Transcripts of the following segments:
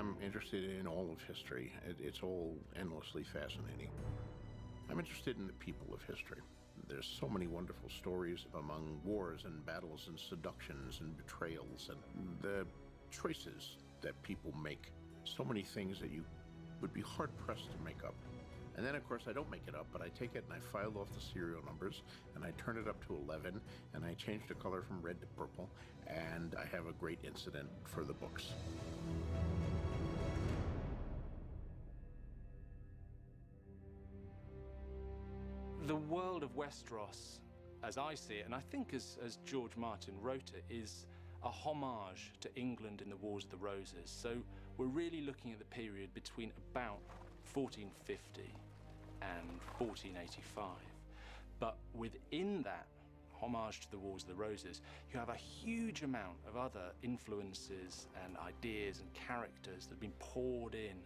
I'm interested in all of history. It's all endlessly fascinating. I'm interested in the people of history. There's so many wonderful stories among wars and battles and seductions and betrayals and the choices that people make. So many things that you would be hard-pressed to make up. And then, of course, I don't make it up, but I take it and I file off the serial numbers, and I turn it up to 11, and I change the color from red to purple, and I have a great incident for the books. The world of Westeros, as I see it, and I think as George Martin wrote it, is a homage to England in the Wars of the Roses. So we're really looking at the period between about 1450 and 1485. But within that homage to the Wars of the Roses, you have a huge amount of other influences and ideas and characters that have been poured in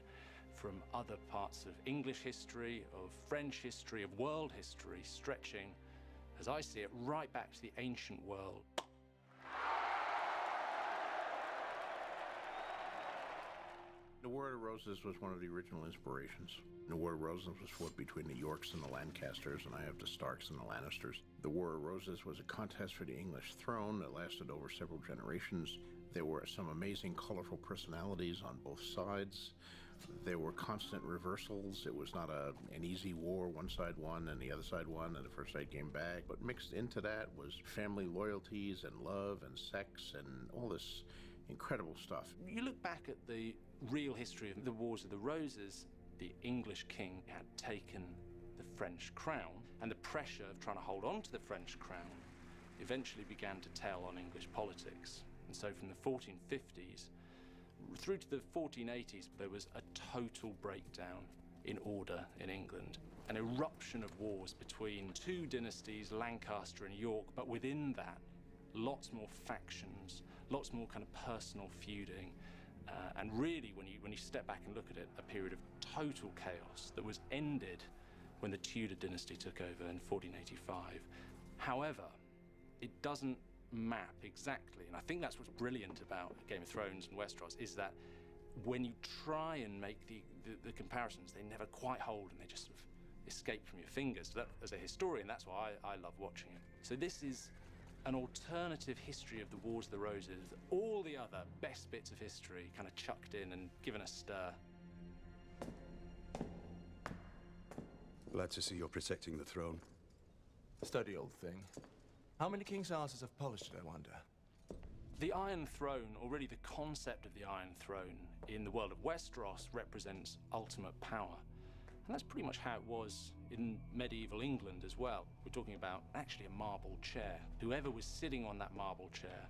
from other parts of English history, of French history, of world history, stretching, as I see it, right back to the ancient world. The War of the Roses was one of the original inspirations. The War of Roses was fought between the Yorks and the Lancasters, and I have the Starks and the Lannisters. The War of Roses was a contest for the English throne that lasted over several generations. There were some amazing, colorful personalities on both sides. There were constant reversals. It was not an easy war. One side won and the other side won and the first side came back. But mixed into that was family loyalties and love and sex and all this incredible stuff. You look back at the real history of the Wars of the Roses, the English king had taken the French crown, and the pressure of trying to hold on to the French crown eventually began to tell on English politics. And so from the 1450s through to the 1480s, there was a total breakdown in order in England, an eruption of wars between two dynasties, Lancaster and York, but within that, lots more factions, lots more kind of personal feuding, and really, when you step back and look at it, a period of total chaos that was ended when the Tudor dynasty took over in 1485. However, it doesn't map exactly, and I think that's what's brilliant about Game of Thrones and Westeros, is that when you try and make the comparisons, they never quite hold and they just sort of escape from your fingers. So that, as a historian, that's why I love watching it. So this is an alternative history of the Wars of the Roses, all the other best bits of history kind of chucked in and given a stir. Glad to see you're protecting the throne. Steady, old thing. How many King's Arthurs have polished it, I wonder? The Iron Throne, or really the concept of the Iron Throne in the world of Westeros, represents ultimate power. And that's pretty much how it was in medieval England as well. We're talking about actually a marble chair. Whoever was sitting on that marble chair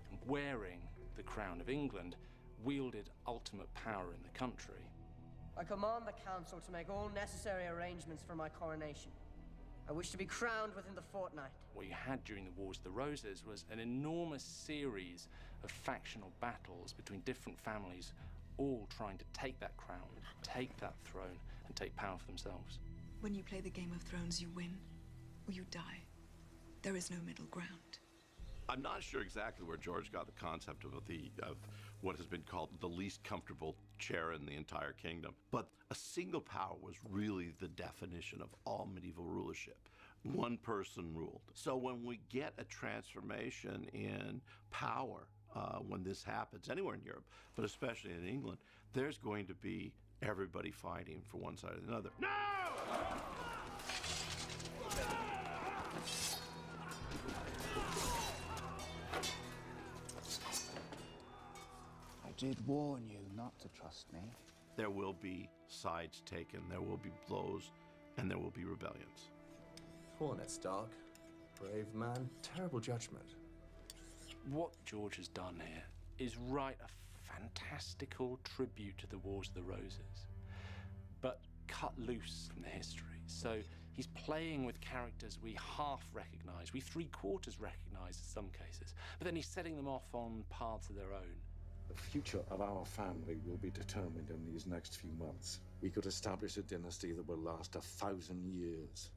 and wearing the crown of England wielded ultimate power in the country. I command the council to make all necessary arrangements for my coronation. I wish to be crowned within the fortnight. What you had during the Wars of the Roses was an enormous series of factional battles between different families, all trying to take that crown, take that throne, and take power for themselves. When you play the Game of Thrones, you win, or you die. There is no middle ground. I'm not sure exactly where George got the concept of what has been called the least comfortable chair in the entire kingdom. But a single power was really the definition of all medieval rulership. One person ruled. So when we get a transformation in power, when this happens anywhere in Europe, but especially in England, there's going to be everybody fighting for one side or another. No! I did warn you not to trust me. There will be sides taken, there will be blows, and there will be rebellions. Poor Ned Stark. Brave man, terrible judgment. What George has done here is write a fantastical tribute to the Wars of the Roses, but cut loose from the history. So he's playing with characters we half recognize, we three-quarters recognize in some cases, but then he's setting them off on paths of their own. The future of our family will be determined in these next few months. We could establish a dynasty that will last 1,000 years,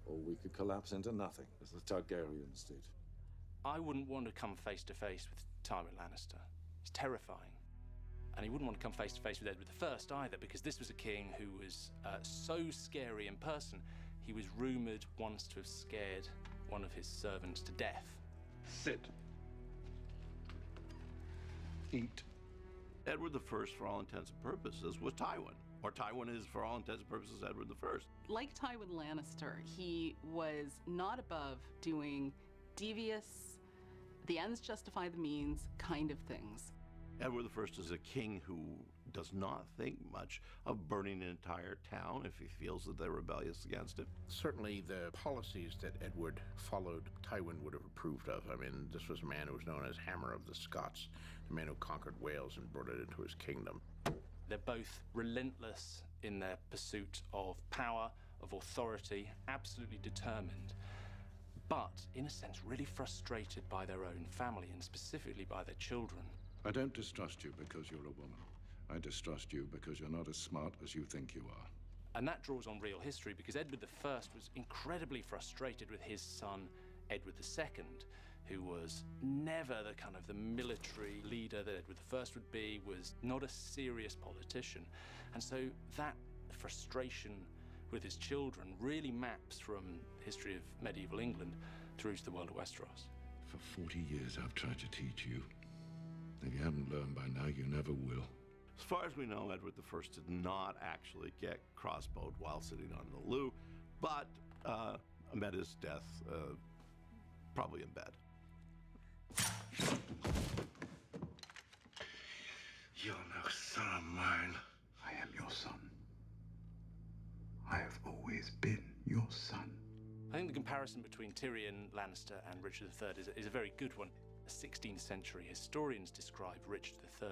or we could collapse into nothing, as the Targaryens did. I wouldn't want to come face to face with Tywin Lannister. He's terrifying. And he wouldn't want to come face to face with Edward I either, because this was a king who was so scary in person, he was rumoured once to have scared one of his servants to death. Sit. Eat. Edward I, for all intents and purposes, was Tywin. Or Tywin is, for all intents and purposes, Edward I. Like Tywin Lannister, he was not above doing devious, the ends justify the means kind of things. Edward I is a king who does not think much of burning an entire town if he feels that they're rebellious against it. Certainly the policies that Edward followed, Tywin would have approved of. I mean, this was a man who was known as Hammer of the Scots, the man who conquered Wales and brought it into his kingdom. They're both relentless in their pursuit of power, of authority, absolutely determined, but in a sense really frustrated by their own family and specifically by their children. I don't distrust you because you're a woman. I distrust you because you're not as smart as you think you are. And that draws on real history, because Edward I was incredibly frustrated with his son, Edward II, who was never the kind of the military leader that Edward I would be, was not a serious politician. And so that frustration with his children really maps from the history of medieval England through to the world of Westeros. For 40 years I've tried to teach you. If you haven't learned by now, you never will. As far as we know, Edward I did not actually get crossbowed while sitting on the loo, but met his death probably in bed. You're no son of mine. I am your son. I have always been your son. I think the comparison between Tyrion Lannister and Richard III is a very good one. 16th century historians describe Richard III,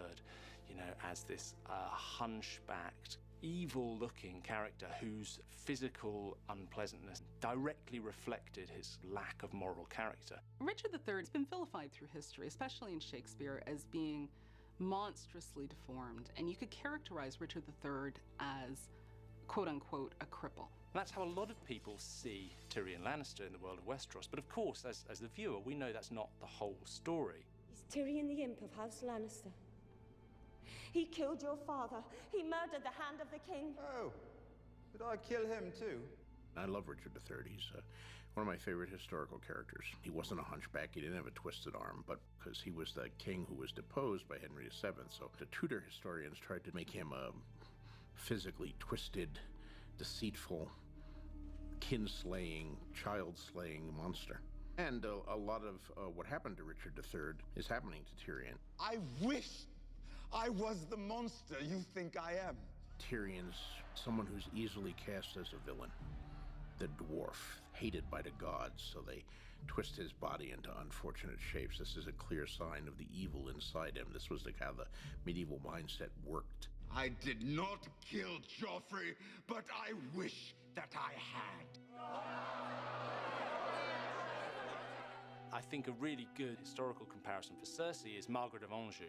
as this hunchbacked, evil-looking character whose physical unpleasantness directly reflected his lack of moral character. Richard III has been vilified through history, especially in Shakespeare, as being monstrously deformed, and you could characterize Richard III as, quote-unquote, a cripple. That's how a lot of people see Tyrion Lannister in the world of Westeros, but of course, as the viewer, we know that's not the whole story. He's Tyrion the Imp of House Lannister. He killed your father. He murdered the Hand of the King. Oh, did I kill him too? I love Richard III. He's one of my favorite historical characters. He wasn't a hunchback, he didn't have a twisted arm, but because he was the king who was deposed by Henry VII, so the Tudor historians tried to make him a physically twisted, deceitful, kin-slaying, child-slaying monster. And a lot of what happened to Richard III is happening to Tyrion. I wish I was the monster you think I am. Tyrion's someone who's easily cast as a villain. The dwarf, hated by the gods, so they twist his body into unfortunate shapes. This is a clear sign of the evil inside him. This was how the medieval mindset worked. I did not kill Joffrey, but I wish that I had. I think a really good historical comparison for Cersei is Margaret of Anjou,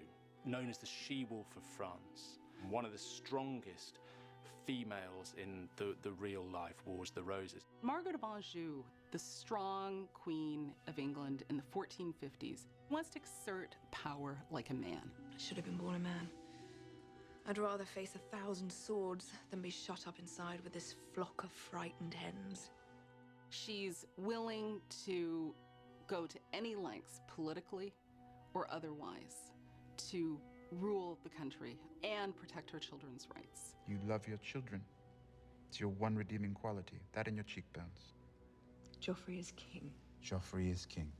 known as the she-wolf of France, one of the strongest females in the real-life Wars of the Roses. Margaret of Anjou, the strong queen of England in the 1450s, wants to exert power like a man. I should have been born a man. I'd rather face 1,000 swords than be shut up inside with this flock of frightened hens. She's willing to go to any lengths, politically or otherwise, to rule the country and protect her children's rights. You love your children. It's your one redeeming quality, that and your cheekbones. Joffrey is king. Joffrey is king.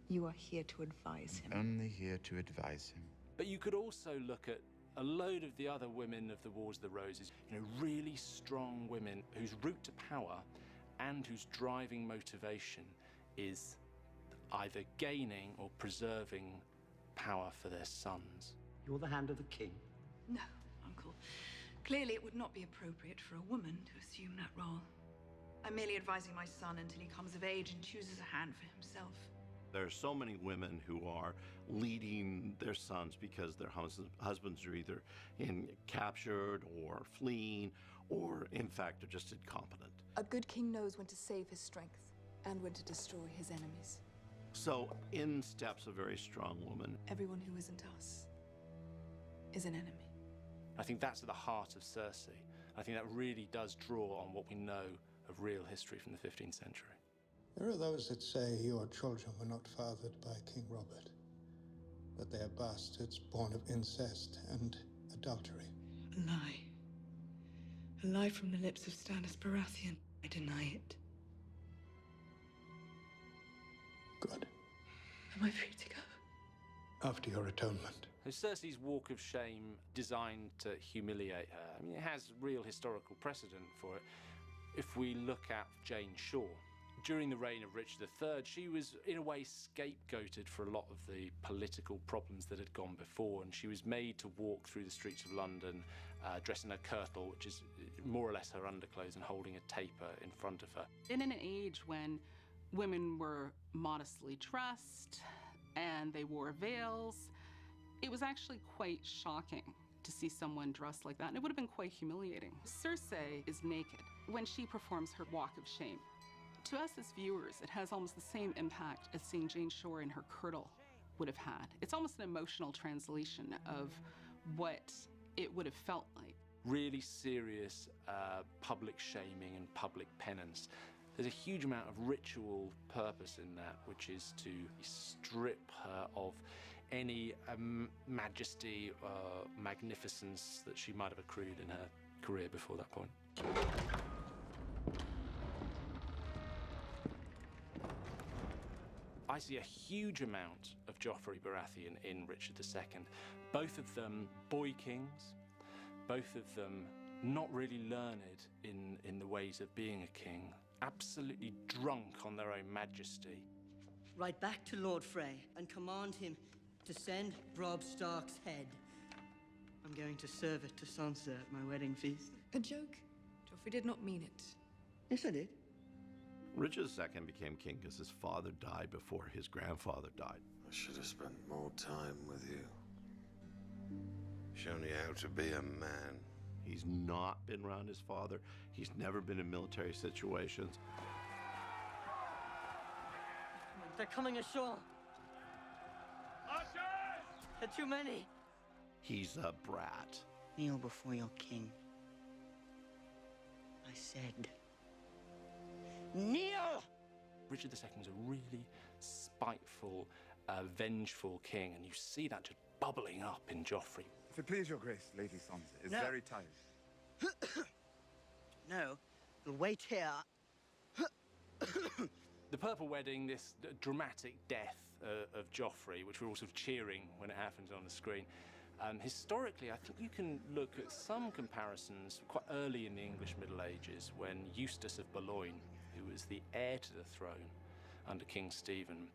You are here to advise him. Only here to advise him. But you could also look at a load of the other women of the Wars of the Roses, really strong women whose route to power and whose driving motivation is either gaining or preserving power for their sons. You're the Hand of the King? No, Uncle. Clearly it would not be appropriate for a woman to assume that role. I'm merely advising my son until he comes of age and chooses a hand for himself. There are so many women who are leading their sons because their husbands are either captured or fleeing, or in fact are just incompetent. A good king knows when to save his strength and when to destroy his enemies. So in steps a very strong woman. Everyone who isn't us is an enemy. I think that's at the heart of Cersei. I think that really does draw on what we know of real history from the 15th century. There are those that say your children were not fathered by King Robert, that they are bastards born of incest and adultery. A lie. A lie from the lips of Stannis Baratheon. I deny it. Good. Am I free to go? After your atonement. So Cersei's walk of shame designed to humiliate her. I mean, it has real historical precedent for it. If we look at Jane Shaw, during the reign of Richard III, she was, in a way, scapegoated for a lot of the political problems that had gone before, and she was made to walk through the streets of London dressed in a kirtle, which is more or less her underclothes, and holding a taper in front of her. In an age when women were modestly dressed and they wore veils, it was actually quite shocking to see someone dressed like that, and it would have been quite humiliating. Cersei is naked when she performs her walk of shame. To us as viewers, it has almost the same impact as seeing Jane Shaw in her kirtle would have had. It's almost an emotional translation of what it would have felt like. Really serious public shaming and public penance. There's a huge amount of ritual purpose in that, which is to strip her of any majesty or magnificence that she might have accrued in her career before that point. I see a huge amount of Joffrey Baratheon in Richard II. Both of them boy kings, both of them not really learned in the ways of being a king, absolutely drunk on their own majesty. Write back to Lord Frey and command him to send Robb Stark's head. I'm going to serve it to Sansa at my wedding feast. A joke? Joffrey did not mean it. Yes, I did. Richard II became king because his father died before his grandfather died. I should have spent more time with you. Shown you how to be a man. He's not been around his father. He's never been in military situations. They're coming ashore. There are too many. He's a brat. Kneel before your king. I said, kneel! Richard II was a really spiteful, vengeful king, and you see that just bubbling up in Joffrey. If it please your grace, Lady Sansa is No. very tired. No, you'll wait here. The Purple Wedding, this dramatic death of Joffrey, which we're all sort of cheering when it happens on the screen. Historically, I think you can look at some comparisons quite early in the English Middle Ages when Eustace of Boulogne, who was the heir to the throne under King Stephen,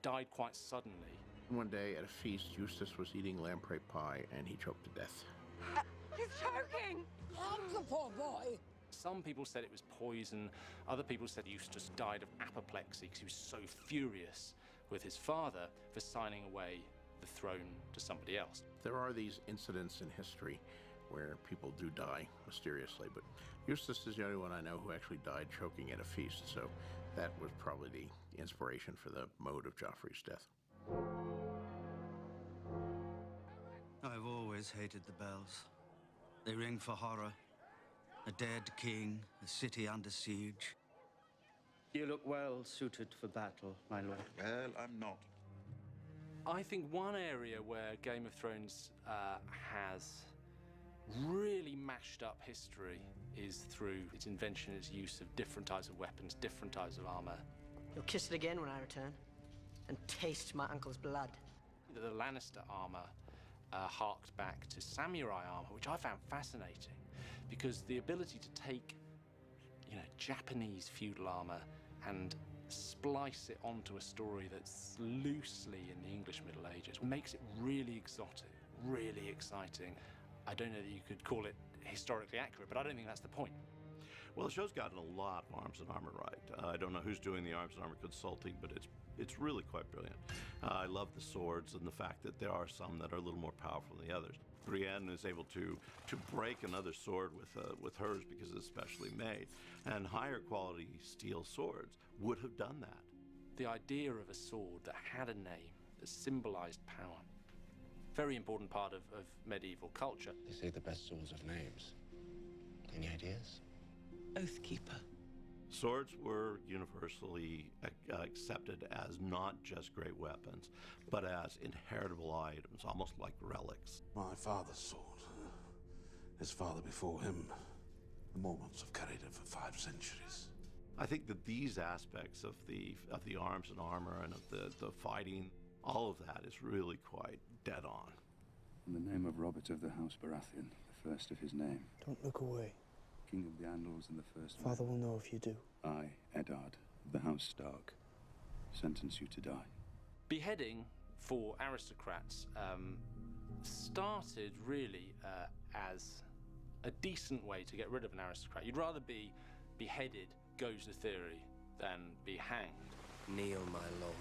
died quite suddenly. One day at a feast, Eustace was eating lamprey pie and he choked to death. He's choking! Help the poor boy! Some people said it was poison. Other people said Eustace died of apoplexy because he was so furious with his father for signing away the throne to somebody else. There are these incidents in history where people do die mysteriously, but Eustace is the only one I know who actually died choking at a feast, so that was probably the inspiration for the mode of Joffrey's death. I've always hated the bells. They ring for horror. A dead king, a city under siege. You look well suited for battle, my lord. Well, I'm not. I think one area where Game of Thrones has really mashed up history is through its invention and its use of different types of weapons, different types of armor. You'll kiss it again when I return and taste my uncle's blood. The Lannister armor harked back to samurai armor, which I found fascinating because the ability to take, Japanese feudal armor and splice it onto a story that's loosely in the English Middle Ages makes it really exotic, really exciting. I don't know that you could call it historically accurate, but I don't think that's the point. Well, the show's gotten a lot of arms and armor right. I don't know who's doing the arms and armor consulting, but it's really quite brilliant. I love the swords and the fact that there are some that are a little more powerful than the others. Brienne is able to break another sword with hers because it's specially made, and higher quality steel swords would have done that. The idea of a sword that had a name, that symbolized power, very important part of medieval culture. They say the best swords have names. Any ideas? Oathkeeper. Swords were universally accepted as not just great weapons, but as inheritable items, almost like relics. My father's sword. His father before him. The Mormonts have carried it for 5 centuries. I think that these aspects of the arms and armor and of the fighting, all of that is really quite dead on. In the name of Robert of the House Baratheon, the first of his name. Don't look away. King of the Andals and the first Father will know if you do. I, Eddard, of the House Stark, sentence you to die. Beheading for aristocrats started really as a decent way to get rid of an aristocrat. You'd rather be beheaded, goes the theory, than be hanged. Kneel, my lord.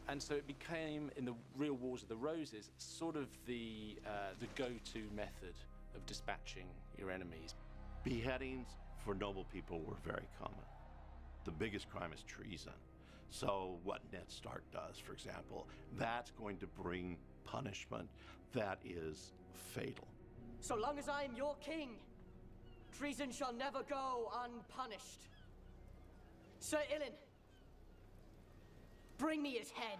And so it became, in the real Wars of the Roses, sort of the go-to method of dispatching your enemies. Beheadings for noble people were very common. The biggest crime is treason. So what Ned Stark does, for example, that's going to bring punishment that is fatal. So long as I am your king, treason shall never go unpunished. Sir Ilyn, bring me his head.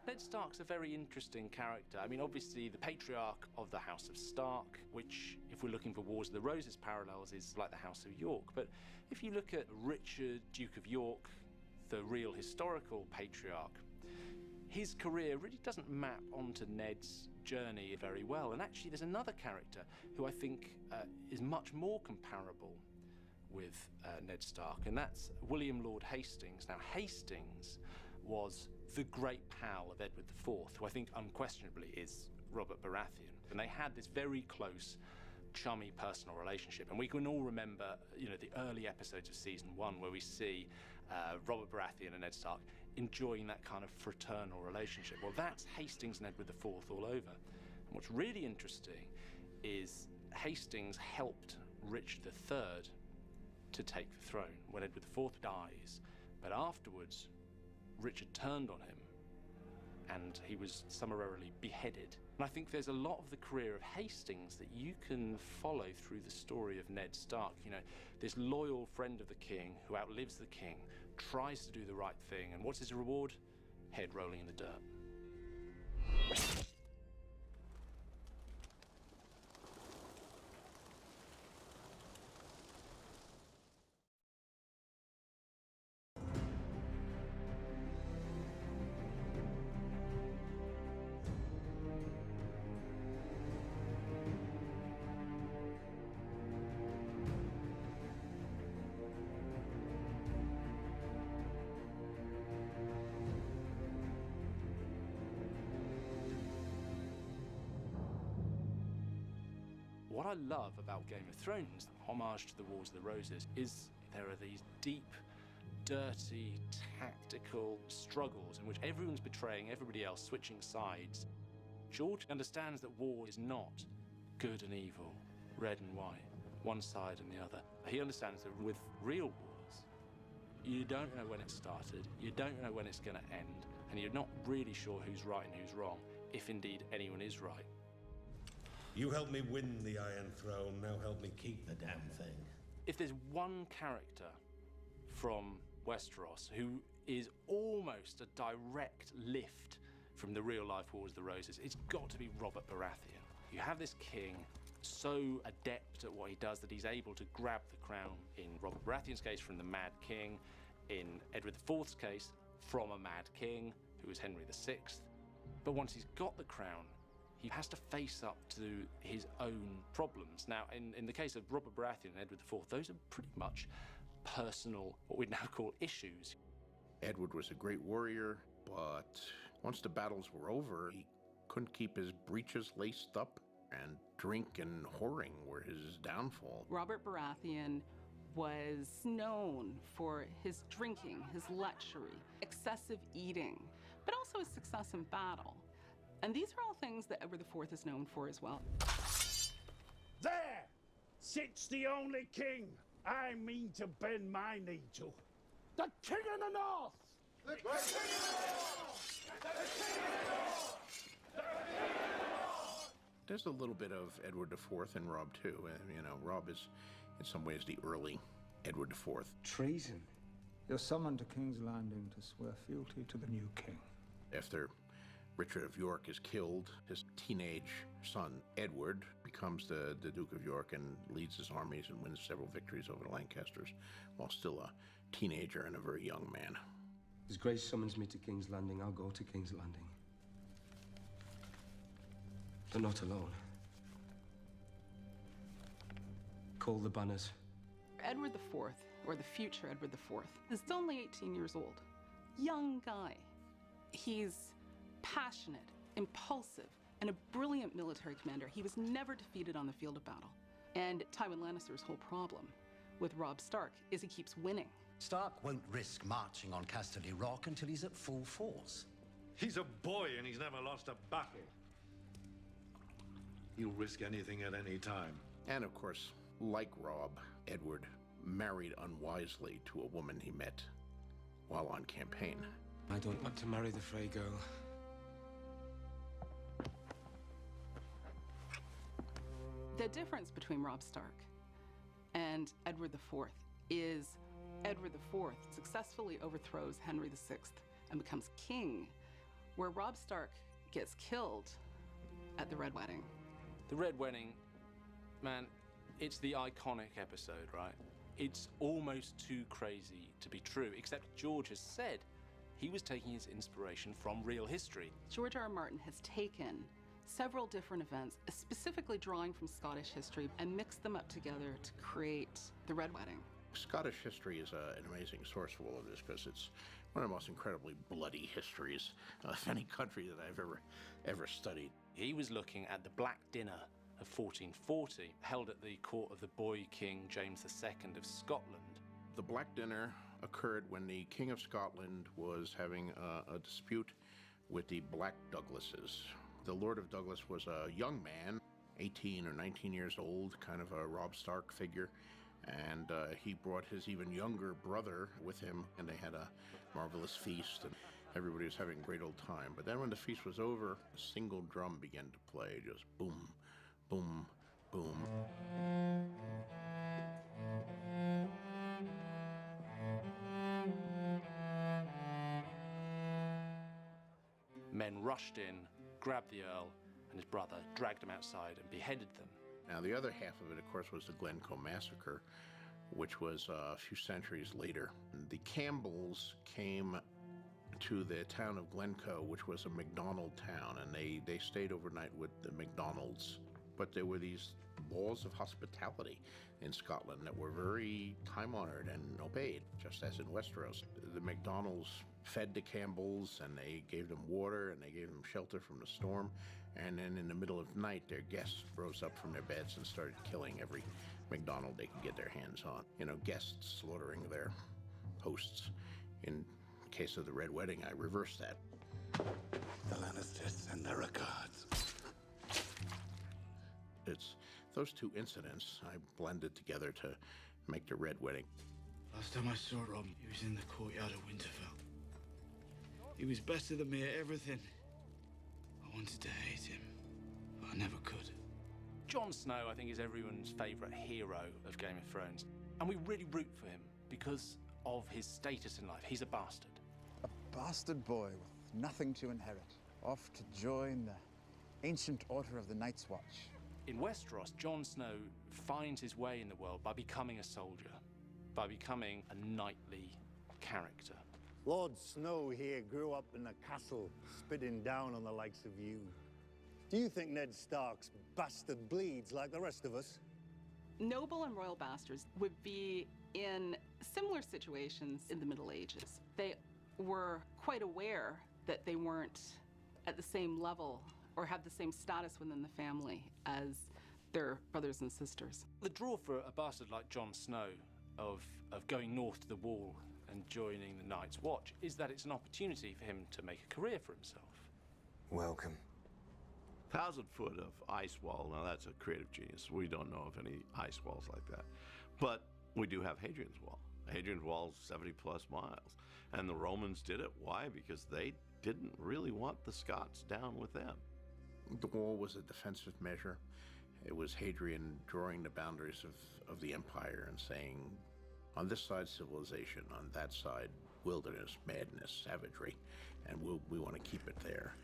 Ned Stark's a very interesting character. I mean, obviously, the patriarch of the House of Stark, which, if we're looking for Wars of the Roses parallels, is like the House of York. But if you look at Richard, Duke of York, the real historical patriarch, his career really doesn't map onto Ned's journey very well. And actually, there's another character who I think is much more comparable with Ned Stark, and that's William Lord Hastings. Now, Hastings was the great pal of Edward IV, who I think unquestionably is Robert Baratheon. And they had this very close, chummy personal relationship. And we can all remember, you know, the early episodes of season 1 where we see Robert Baratheon and Ned Stark enjoying that kind of fraternal relationship. Well, that's Hastings and Edward IV all over. And what's really interesting is Hastings helped Richard III to take the throne when Edward IV dies. But afterwards, Richard turned on him and he was summarily beheaded. And I think there's a lot of the career of Hastings that you can follow through the story of Ned Stark. You know, this loyal friend of the king who outlives the king, tries to do the right thing, and what's his reward? Head rolling in the dirt. What I love about Game of Thrones, homage to the Wars of the Roses, is there are these deep, dirty, tactical struggles in which everyone's betraying everybody else, switching sides. George understands that war is not good and evil, red and white, one side and the other. He understands that with real wars, you don't know when it started, you don't know when it's going to end, and you're not really sure who's right and who's wrong, if indeed anyone is right. You helped me win the Iron Throne, now help me keep the damn thing. If there's one character from Westeros who is almost a direct lift from the real-life Wars of the Roses, it's got to be Robert Baratheon. You have this king so adept at what he does that he's able to grab the crown, in Robert Baratheon's case, from the Mad King, in Edward IV's case, from a Mad King, who was Henry VI. But once he's got the crown, he has to face up to his own problems. Now, in the case of Robert Baratheon and Edward IV, those are pretty much personal, what we'd now call issues. Edward was a great warrior, but once the battles were over, he couldn't keep his breeches laced up, and drink and whoring were his downfall. Robert Baratheon was known for his drinking, his luxury, excessive eating, but also his success in battle. And these are all things that Edward IV is known for as well. There sits the only king I mean to bend my knee to. The King of the North! There's a little bit of Edward IV in Rob too. You know, Rob is in some ways the early Edward IV. Treason. You're summoned to King's Landing to swear fealty to the new king. After Richard of York is killed, his teenage son, Edward, becomes the Duke of York and leads his armies and wins several victories over the Lancasters, while still a teenager and a very young man. His Grace summons me to King's Landing. I'll go to King's Landing. But not alone. Call the banners. Edward IV, or the future Edward IV, is only 18 years old. Young guy. He's passionate, impulsive, and a brilliant military commander. He was never defeated on the field of battle. And Tywin Lannister's whole problem with Robb Stark is he keeps winning. Stark won't risk marching on Casterly Rock until he's at full force. He's a boy and he's never lost a battle. He'll risk anything at any time. And of course, like Robb, Edward married unwisely to a woman he met while on campaign. I don't want to marry the Frey girl. The difference between Robb Stark and Edward IV is Edward IV successfully overthrows Henry VI and becomes king, where Robb Stark gets killed at the Red Wedding. The Red Wedding, man, it's the iconic episode, right? It's almost too crazy to be true, except George has said he was taking his inspiration from real history. George R.R. Martin has taken several different events, specifically drawing from Scottish history, and mixed them up together to create the Red Wedding. Scottish history is an amazing source for all of this because it's one of the most incredibly bloody histories of any country that I've ever studied. He was looking at the Black Dinner of 1440, held at the court of the boy king James II of Scotland. The Black Dinner occurred when the King of Scotland was having a dispute with the Black Douglases. The Lord of Douglas was a young man, 18 or 19 years old, kind of a Robb Stark figure, and he brought his even younger brother with him, and they had a marvelous feast, and everybody was having a great old time. But then when the feast was over, a single drum began to play, just boom, boom, boom. Men rushed in, grabbed the Earl and his brother, dragged them outside and beheaded them. Now, the other half of it, of course, was the Glencoe Massacre, which was a few centuries later. The Campbells came to the town of Glencoe, which was a MacDonald town, and they stayed overnight with the MacDonalds. But there were these laws of hospitality in Scotland that were very time-honored and obeyed, just as in Westeros. The MacDonalds fed the Campbells, and they gave them water, and they gave them shelter from the storm. And then in the middle of the night, their guests rose up from their beds and started killing every MacDonald they could get their hands on. You know, guests slaughtering their hosts. In case of the Red Wedding, I reversed that. The Lannisters send their regards. It's those two incidents I blended together to make the Red Wedding. Last time I saw Rob, he was in the courtyard of Winterfell. He was better than me at everything. I wanted to hate him, but I never could. Jon Snow, I think, is everyone's favourite hero of Game of Thrones. And we really root for him because of his status in life. He's a bastard. A bastard boy with nothing to inherit, off to join the ancient order of the Night's Watch. In Westeros, Jon Snow finds his way in the world by becoming a soldier, by becoming a knightly character. Lord Snow here grew up in a castle, spitting down on the likes of you. Do you think Ned Stark's bastard bleeds like the rest of us? Noble and royal bastards would be in similar situations in the Middle Ages. They were quite aware that they weren't at the same level or have the same status within the family as their brothers and sisters. The draw for a bastard like Jon Snow of going north to the Wall and joining the Night's Watch is that it's an opportunity for him to make a career for himself. Welcome. 1,000 foot of ice wall. Now that's a creative genius. We don't know of any ice walls like that. But we do have Hadrian's Wall. Hadrian's Wall is 70-plus miles. And the Romans did it. Why? Because they didn't really want the Scots down with them. The wall was a defensive measure. It was Hadrian drawing the boundaries of the empire and saying, on this side, civilization, on that side, wilderness, madness, savagery, and we want to keep it there.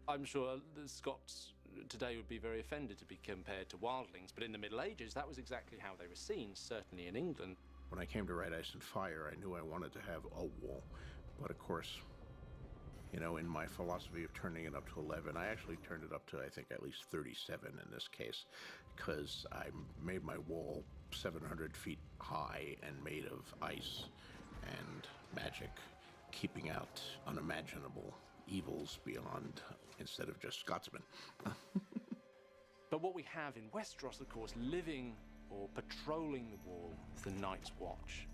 I'm sure the Scots today would be very offended to be compared to wildlings, but in the Middle Ages, that was exactly how they were seen, certainly in England. When I came to write Ice and Fire, I knew I wanted to have a wall. But of course, you know, in my philosophy of turning it up to 11, I actually turned it up to, I think, at least 37 in this case, because I made my wall 700 feet high and made of ice and magic, keeping out unimaginable evils beyond, instead of just Scotsmen. But what we have in Westeros, of course, living or patrolling the wall, is the Night's Watch.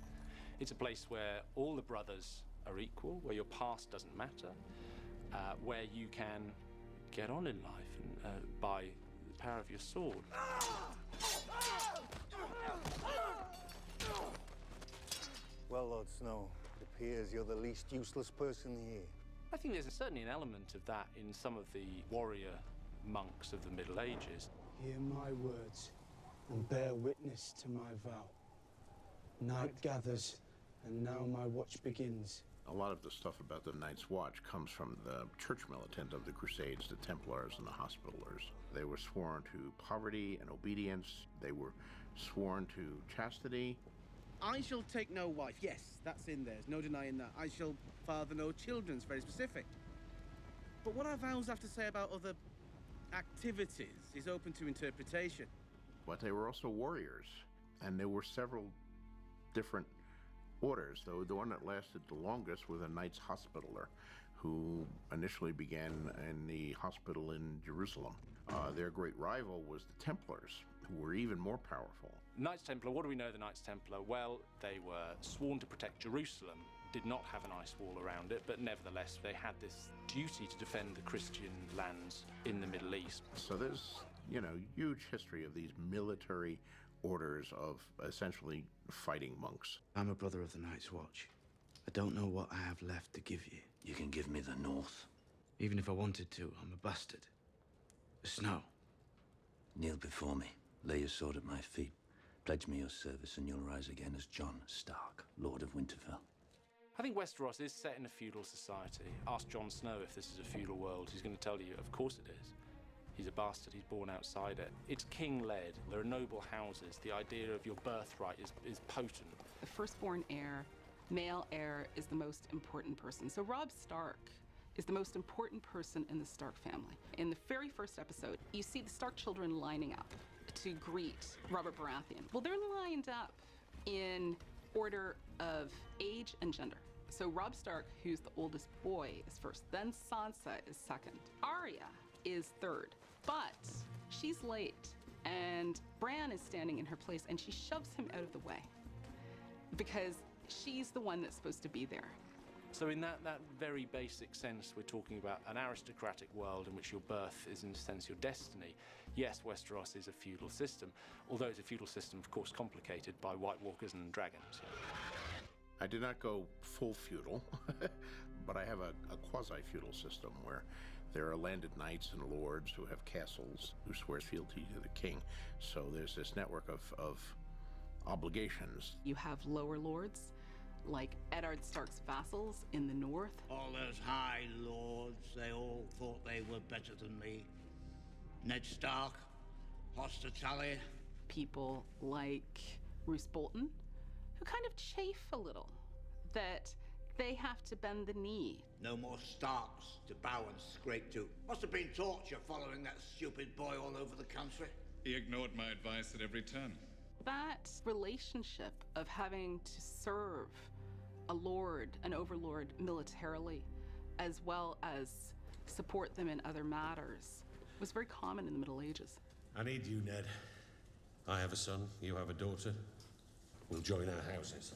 It's a place where all the brothers are equal, where your past doesn't matter, where you can get on in life and, by the power of your sword. Well, Lord Snow, it appears you're the least useless person here. I think there's certainly an element of that in some of the warrior monks of the Middle Ages. Hear my words and bear witness to my vow. Night gathers, and now my watch begins. A lot of the stuff about the Night's Watch comes from the church militant of the Crusades, the Templars and the Hospitallers. They were sworn to poverty and obedience. They were sworn to chastity. I shall take no wife. Yes, that's in there. There's no denying that. I shall father no children. It's very specific. But what our vows have to say about other activities is open to interpretation. But they were also warriors, and there were several different orders, though the one that lasted the longest was a Knights Hospitaller, who initially began in the hospital in Jerusalem. Their great rival was the Templars, who were even more powerful. Knights Templar, what do we know of the Knights Templar? Well, they were sworn to protect Jerusalem, did not have an ice wall around it, but nevertheless they had this duty to defend the Christian lands in the Middle East. So there's, you know, huge history of these military orders of essentially fighting monks. I'm a brother of the Night's Watch. I don't know what I have left to give you. You can give me the North. Even if I wanted to, I'm a bastard. The Snow. Kneel before me. Lay your sword at my feet. Pledge me your service, and you'll rise again as John Stark, Lord of Winterfell. I think Westeros is set in a feudal society. Ask Jon Snow if this is a feudal world. He's going to tell you, of course it is. He's a bastard, he's born outside it. It's king-led, there are noble houses. The idea of your birthright is potent. The firstborn heir, male heir, is the most important person. So Robb Stark is the most important person in the Stark family. In the very first episode, you see the Stark children lining up to greet Robert Baratheon. Well, they're lined up in order of age and gender. So Robb Stark, who's the oldest boy, is first. Then Sansa is second. Arya is third. But she's late, and Bran is standing in her place, and she shoves him out of the way because she's the one that's supposed to be there. So in that very basic sense, we're talking about an aristocratic world in which your birth is, in a sense, your destiny. Yes, Westeros is a feudal system, although it's a feudal system, of course, complicated by White Walkers and dragons. I did not go full feudal, but I have a quasi-feudal system where there are landed knights and lords who have castles, who swear fealty to the king. So there's this network of obligations. You have lower lords, like Eddard Stark's vassals in the north. All those high lords, they all thought they were better than me. Ned Stark, Hoster Tully. People like Roose Bolton, who kind of chafe a little that they have to bend the knee. No more Starks to bow and scrape to. Must have been torture following that stupid boy all over the country. He ignored my advice at every turn. That relationship of having to serve a lord, an overlord, militarily, as well as support them in other matters, was very common in the Middle Ages. I need you, Ned. I have a son, you have a daughter. We'll join our houses.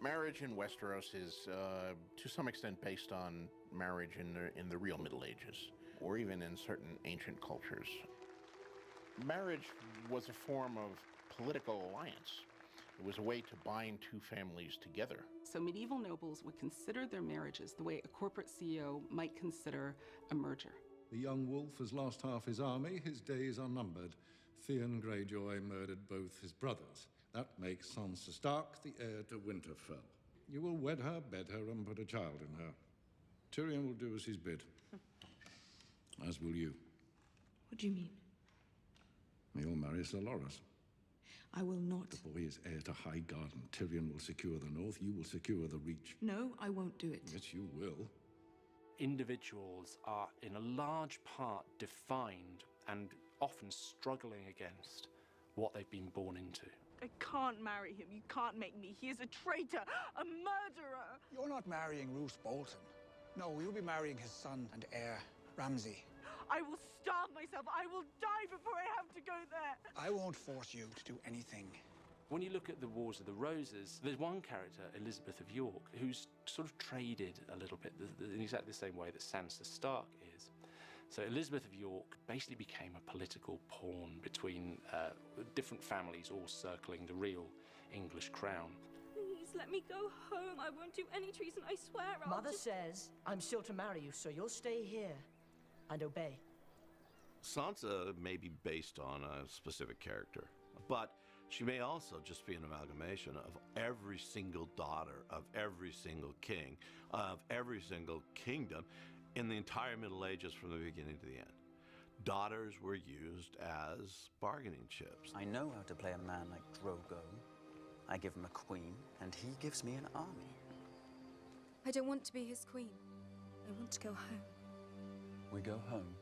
Marriage in Westeros is, to some extent, based on marriage in the real Middle Ages, or even in certain ancient cultures. Marriage was a form of political alliance. It was a way to bind two families together. So medieval nobles would consider their marriages the way a corporate CEO might consider a merger. The young wolf has lost half his army, his days are numbered. Theon Greyjoy murdered both his brothers. That makes Sansa Stark the heir to Winterfell. You will wed her, bed her, and put a child in her. Tyrion will do as he's bid. As will you. What do you mean? You'll marry Sir Loras. I will not. The boy is heir to Highgarden. Tyrion will secure the north, you will secure the Reach. No, I won't do it. Yes, you will. Individuals are in a large part defined and often struggling against what they've been born into. I can't marry him. You can't make me. He is a traitor, a murderer. You're not marrying Roose Bolton. No, you'll be marrying his son and heir, Ramsay. I will starve myself. I will die before I have to go there. I won't force you to do anything. When you look at the Wars of the Roses, there's one character, Elizabeth of York, who's sort of traded a little bit in exactly the same way that Sansa Stark is. So Elizabeth of York basically became a political pawn between different families all circling the real English crown. Please let me go home. I won't do any treason, I swear. Mother says I'm still to marry you, so you'll stay here and obey. Sansa may be based on a specific character, but she may also just be an amalgamation of every single daughter of every single king, of every single kingdom in the entire Middle Ages from the beginning to the end. Daughters were used as bargaining chips. I know how to play a man like Drogo. I give him a queen, and he gives me an army. I don't want to be his queen. I want to go home. We go home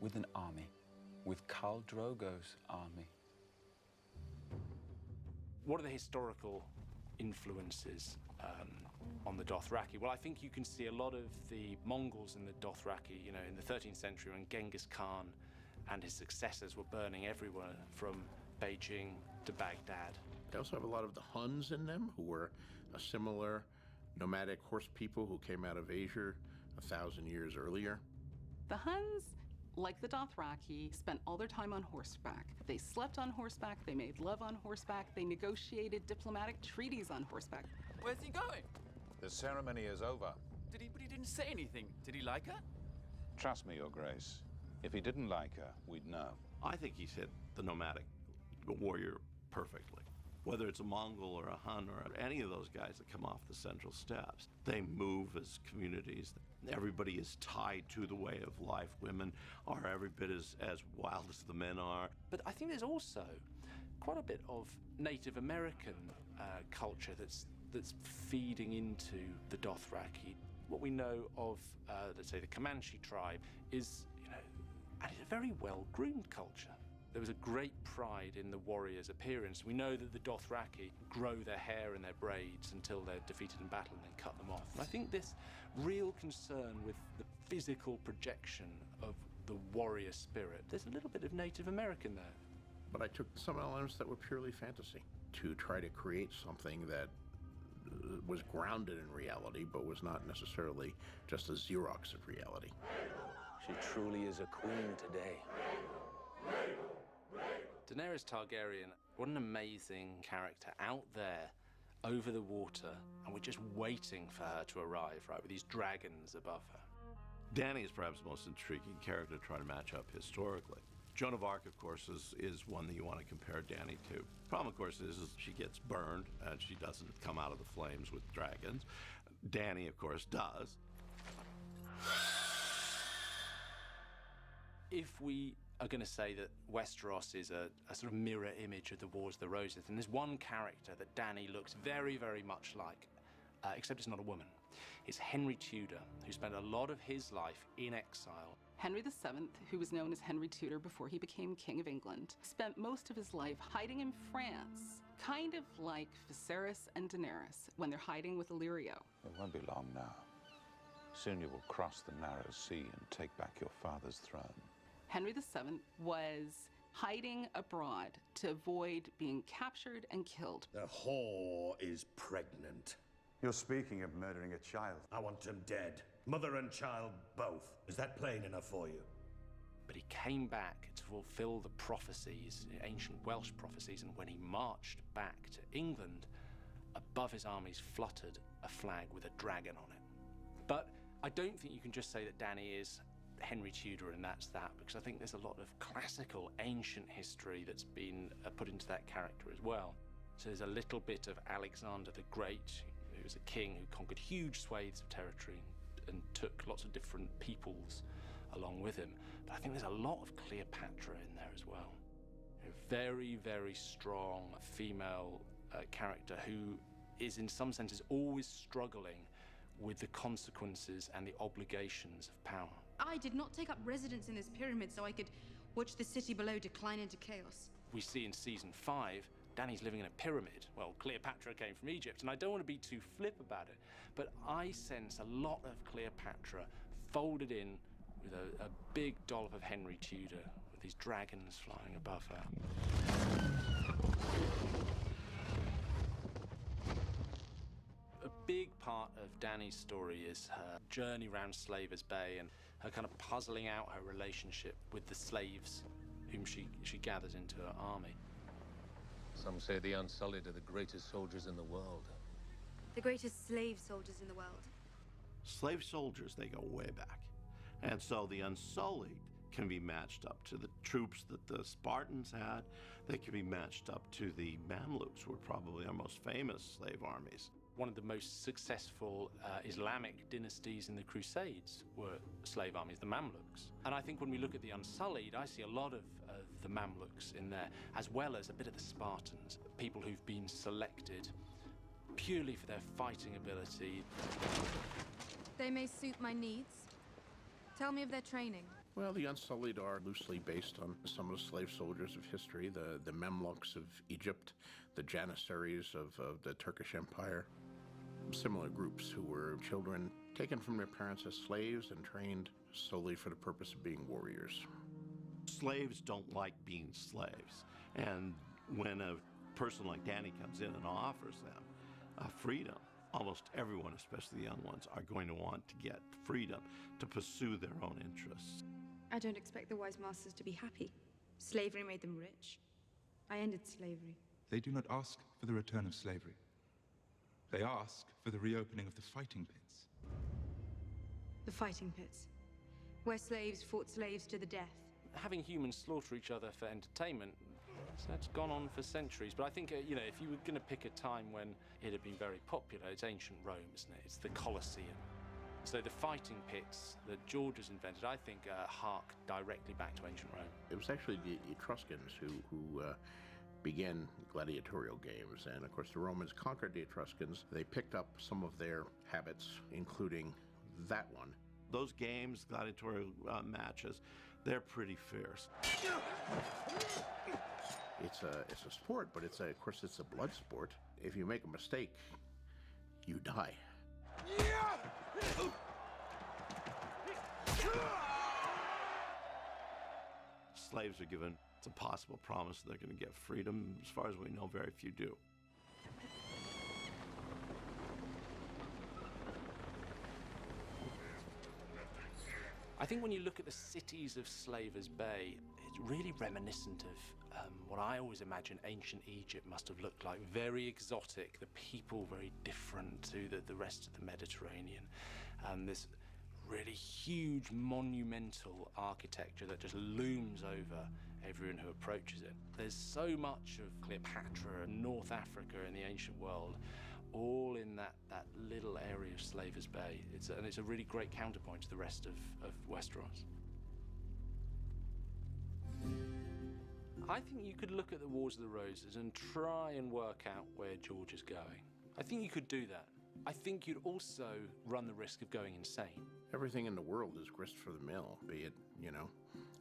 with an army, with Khal Drogo's army. What are the historical influences on the Dothraki? Well, I think you can see a lot of the Mongols in the Dothraki, you know, in the 13th century when Genghis Khan and his successors were burning everywhere from Beijing to Baghdad. They also have a lot of the Huns in them, who were a similar nomadic horse people who came out of Asia 1,000 years earlier. The Huns, like the Dothraki, spent all their time on horseback. They slept on horseback, they made love on horseback, they negotiated diplomatic treaties on horseback. Where's he going? The ceremony is over. But he didn't say anything. Did he like her? Trust me, Your Grace. If he didn't like her, we'd know. I think he's hit the nomadic warrior perfectly. Whether it's a Mongol or a Hun or any of those guys that come off the central steps, they move as communities. Everybody is tied to the way of life. Women are every bit as wild as the men are. But I think there's also quite a bit of Native American culture that's feeding into the Dothraki. What we know of, let's say, the Comanche tribe is, you know, and it's a very well-groomed culture. There was a great pride in the warrior's appearance. We know that the Dothraki grow their hair and their braids until they're defeated in battle and then cut them off. And I think this real concern with the physical projection of the warrior spirit, there's a little bit of Native American there. But I took some elements that were purely fantasy to try to create something that was grounded in reality, but was not necessarily just a Xerox of reality. She truly is a queen today. Daenerys Targaryen, what an amazing character out there over the water, and we're just waiting for her to arrive, right, with these dragons above her. Dany is perhaps the most intriguing character to try to match up historically. Joan of Arc, of course, is one that you want to compare Dany to. Problem, of course, is she gets burned, and she doesn't come out of the flames with dragons. Dany, of course, does. If we are going to say that Westeros is a sort of mirror image of the Wars of the Roses, and there's one character that Dany looks very, very much like, except it's not a woman. It's Henry Tudor, who spent a lot of his life in exile. Henry VII, who was known as Henry Tudor before he became King of England, spent most of his life hiding in France, kind of like Viserys and Daenerys when they're hiding with Illyrio. It won't be long now. Soon you will cross the narrow sea and take back your father's throne. Henry VII was hiding abroad to avoid being captured and killed. The whore is pregnant. You're speaking of murdering a child. I want him dead. Mother and child both. Is that plain enough for you? but he came back to fulfill the prophecies, ancient Welsh prophecies, and when he marched back to England, above his armies fluttered a flag with a dragon on it. But I don't think you can just say that Danny is Henry Tudor and that's that, because I think there's a lot of classical ancient history that's been put into that character as well. So there's a little bit of Alexander the Great, who was a king who conquered huge swathes of territory and took lots of different peoples along with him. But I think there's a lot of Cleopatra in there as well. A very, very strong female character who is in some senses always struggling with the consequences and the obligations of power. I did not take up residence in this pyramid so I could watch the city below decline into chaos. We see in season 5, Danny's living in a pyramid. Well, Cleopatra came from Egypt, and I don't want to be too flip about it, but I sense a lot of Cleopatra folded in with a big dollop of Henry Tudor, with these dragons flying above her. A big part of Danny's story is her journey around Slavers Bay and her kind of puzzling out her relationship with the slaves whom she gathers into her army. Some say the Unsullied are the greatest soldiers in the world. The greatest slave soldiers in the world. Slave soldiers, they go way back. And so the Unsullied can be matched up to the troops that the Spartans had. They can be matched up to the Mamluks, who were probably our most famous slave armies. One of the most successful Islamic dynasties in the Crusades were slave armies, the Mamluks. And I think when we look at the Unsullied, I see a lot of the Mamluks in there, as well as a bit of the Spartans, people who've been selected purely for their fighting ability. They may suit my needs. Tell me of their training. Well, the Unsullied are loosely based on some of the slave soldiers of history, the Mamluks of Egypt, the Janissaries of the Turkish Empire. Similar groups who were children taken from their parents as slaves and trained solely for the purpose of being warriors. Slaves don't like being slaves. And when a person like Danny comes in and offers them freedom, almost everyone, especially the young ones, are going to want to get freedom to pursue their own interests. I don't expect the wise masters to be happy. Slavery made them rich. I ended slavery. They do not ask for the return of slavery. They ask for the reopening of the fighting pits. The fighting pits, where slaves fought slaves to the death. Having humans slaughter each other for entertainment, that's gone on for centuries. But I think, you know, if you were going to pick a time when it had been very popular, it's ancient Rome, isn't it? It's the Colosseum. So the fighting pits that George has invented, I think, hark directly back to ancient Rome. It was actually the Etruscans who began gladiatorial games, and of course the Romans conquered the Etruscans. They picked up some of their habits, including that one. Those games, gladiatorial matches, they're pretty fierce. It's a sport, but of course it's a blood sport. If you make a mistake, you die. Slaves are given a possible promise they're going to get freedom. As far as we know, very few do. I think when you look at the cities of Slavers Bay, it's really reminiscent of what I always imagine ancient Egypt must have looked like. Very exotic, the people very different to the rest of the Mediterranean. This really huge monumental architecture that just looms over everyone who approaches it. There's so much of Cleopatra and North Africa in the ancient world, all in that little area of Slavers Bay. And it's a really great counterpoint to the rest of Westeros. I think you could look at the Wars of the Roses and try and work out where George is going. I think you could do that. I think you'd also run the risk of going insane. Everything in the world is grist for the mill, be it,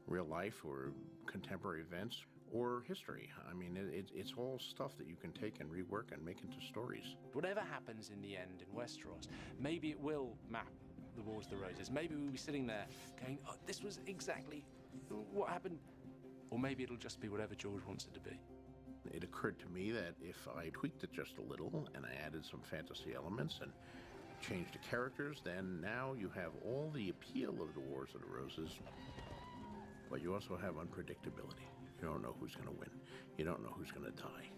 real life or contemporary events or history. I mean, it's all stuff that you can take and rework and make into stories. Whatever happens in the end in Westeros, maybe it will map the Wars of the Roses. Maybe we'll be sitting there going, oh, this was exactly what happened. Or maybe it'll just be whatever George wants it to be. It occurred to me that if I tweaked it just a little and I added some fantasy elements and changed the characters, then now you have all the appeal of the Wars of the Roses But you also have unpredictability. You don't know who's going to win. You don't know who's going to die.